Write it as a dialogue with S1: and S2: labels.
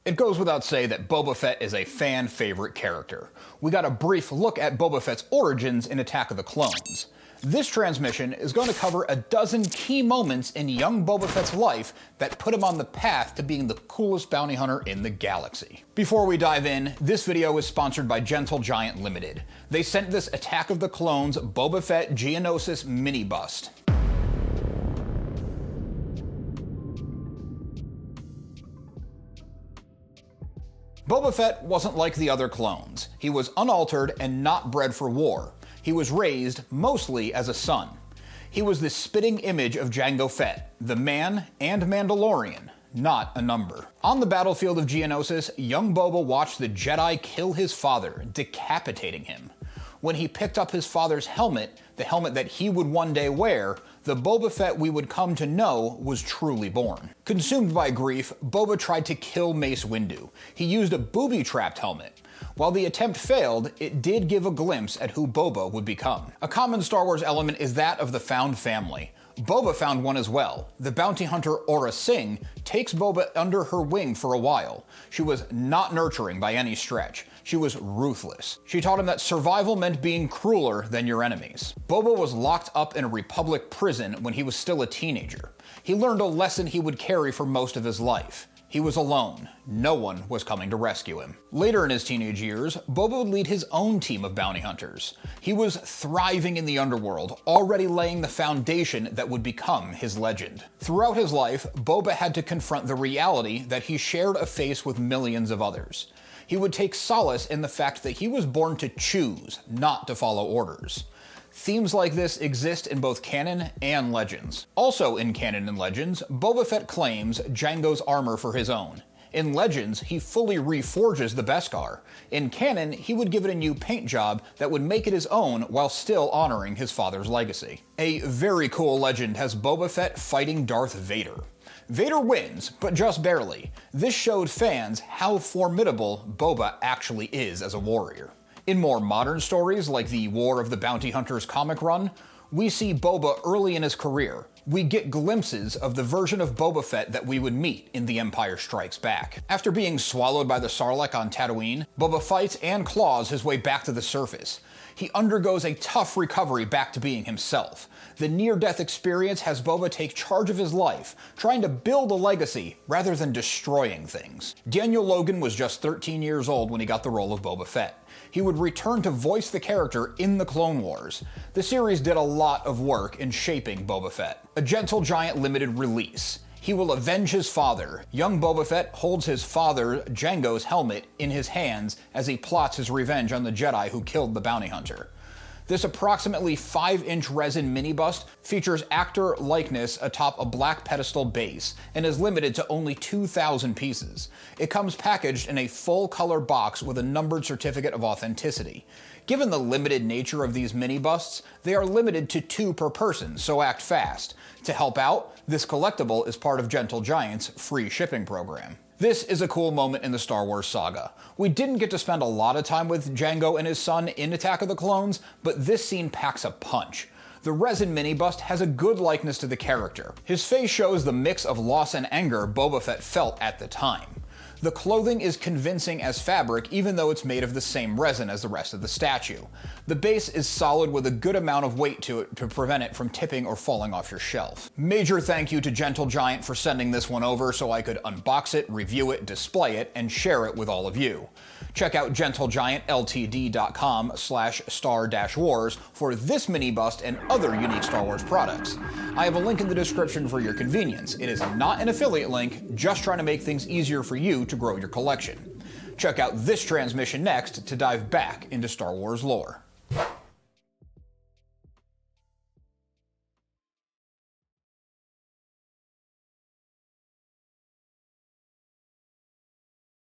S1: It goes without saying that Boba Fett is a fan favorite character. We got a brief look at Boba Fett's origins in Attack of the Clones. This transmission is going to cover a dozen key moments in young Boba Fett's life that put him on the path to being the coolest bounty hunter in the galaxy. Before we dive in, this video is sponsored by Gentle Giant Limited. They sent this Attack of the Clones Boba Fett Geonosis mini bust. Boba Fett wasn't like the other clones. He was unaltered and not bred for war. He was raised mostly as a son. He was the spitting image of Jango Fett, the man and Mandalorian, not a number. On the battlefield of Geonosis, young Boba watched the Jedi kill his father, decapitating him. When he picked up his father's helmet, the helmet that he would one day wear, the Boba Fett we would come to know was truly born. Consumed by grief, Boba tried to kill Mace Windu. He used a booby-trapped helmet. While the attempt failed, it did give a glimpse at who Boba would become. A common Star Wars element is that of the found family. Boba found one as well. The bounty hunter Aurra Sing takes Boba under her wing for a while. She was not nurturing by any stretch. She was ruthless. She taught him that survival meant being crueler than your enemies. Boba was locked up in a Republic prison when he was still a teenager. He learned a lesson he would carry for most of his life. He was alone. No one was coming to rescue him. Later in his teenage years, Boba would lead his own team of bounty hunters. He was thriving in the underworld, already laying the foundation that would become his legend. Throughout his life, Boba had to confront the reality that he shared a face with millions of others. He would take solace in the fact that he was born to choose, not to follow orders. Themes like this exist in both canon and Legends. Also in canon and Legends, Boba Fett claims Jango's armor for his own. In Legends, he fully reforges the Beskar. In canon, he would give it a new paint job that would make it his own while still honoring his father's legacy. A very cool legend has Boba Fett fighting Darth Vader. Vader wins, but just barely. This showed fans how formidable Boba actually is as a warrior. In more modern stories, like the War of the Bounty Hunters comic run, we see Boba early in his career. We get glimpses of the version of Boba Fett that we would meet in The Empire Strikes Back. After being swallowed by the Sarlacc on Tatooine, Boba fights and claws his way back to the surface. He undergoes a tough recovery back to being himself. The near-death experience has Boba take charge of his life, trying to build a legacy rather than destroying things. Daniel Logan was just 13 years old when he got the role of Boba Fett. He would return to voice the character in the Clone Wars. The series did a lot of work in shaping Boba Fett. A Gentle Giant limited release. He will avenge his father. Young Boba Fett holds his father, Jango's helmet, in his hands as he plots his revenge on the Jedi who killed the bounty hunter. This approximately 5-inch resin mini bust features actor likeness atop a black pedestal base and is limited to only 2,000 pieces. It comes packaged in a full-color box with a numbered certificate of authenticity. Given the limited nature of these mini busts, they are limited to 2 per person, so act fast. To help out, this collectible is part of Gentle Giant's free shipping program. This is a cool moment in the Star Wars saga. We didn't get to spend a lot of time with Jango and his son in Attack of the Clones, but this scene packs a punch. The resin mini bust has a good likeness to the character. His face shows the mix of loss and anger Boba Fett felt at the time. The clothing is convincing as fabric even though it's made of the same resin as the rest of the statue. The base is solid with a good amount of weight to it to prevent it from tipping or falling off your shelf. Major thank you to Gentle Giant for sending this one over so I could unbox it, review it, display it, and share it with all of you. Check out gentlegiantltd.com/star-wars for this mini bust and other unique Star Wars products. I have a link in the description for your convenience. It is not an affiliate link, just trying to make things easier for you to grow your collection. Check out this transmission next to dive back into Star Wars lore.